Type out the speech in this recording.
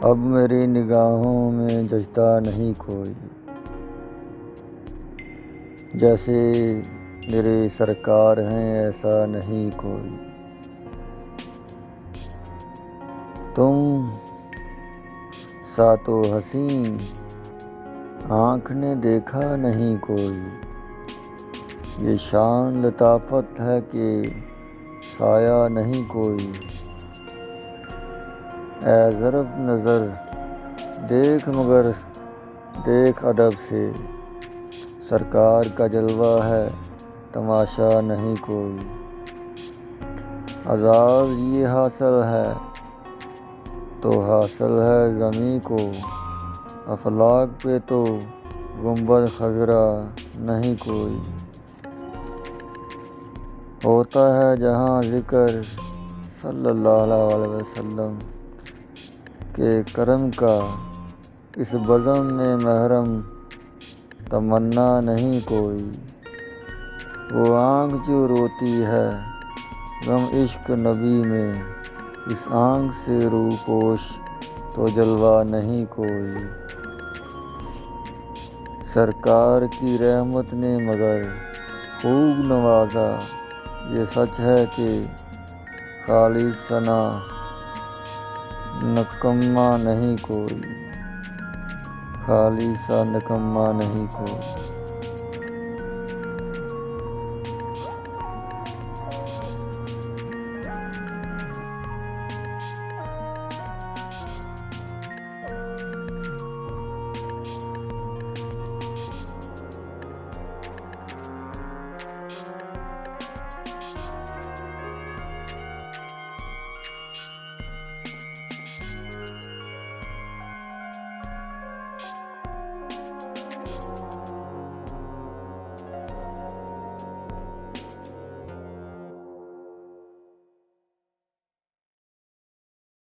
अब मेरी निगाहों में जचता नहीं कोई, जैसे मेरे सरकार हैं ऐसा नहीं कोई। तुम सा तो हसीं आँख ने देखा नहीं कोई, ये शान लताफत है कि साया नहीं कोई। ऐ ज़रफ़ नज़र देख मगर देख अदब से, सरकार का जलवा है तमाशा नहीं कोई। अज़ाज़ ये हासिल है तो हासिल है ज़मीं को, अफ़लाक पे तो गुंबद खज़रा नहीं कोई। होता है जहाँ ज़िक्र सल्लल्लाहु अलैहि वसल्लम के करम का, इस बज़म में महरम तमन्ना नहीं कोई। वो आँख जो रोती है गम इश्क नबी में, इस आँख से रूपोश तो जलवा नहीं कोई। सरकार की रहमत ने मगर खूब नवाजा, ये सच है कि खालिद सना निकम्मा नहीं कोई, खालिद सा निकम्मा नहीं कोई।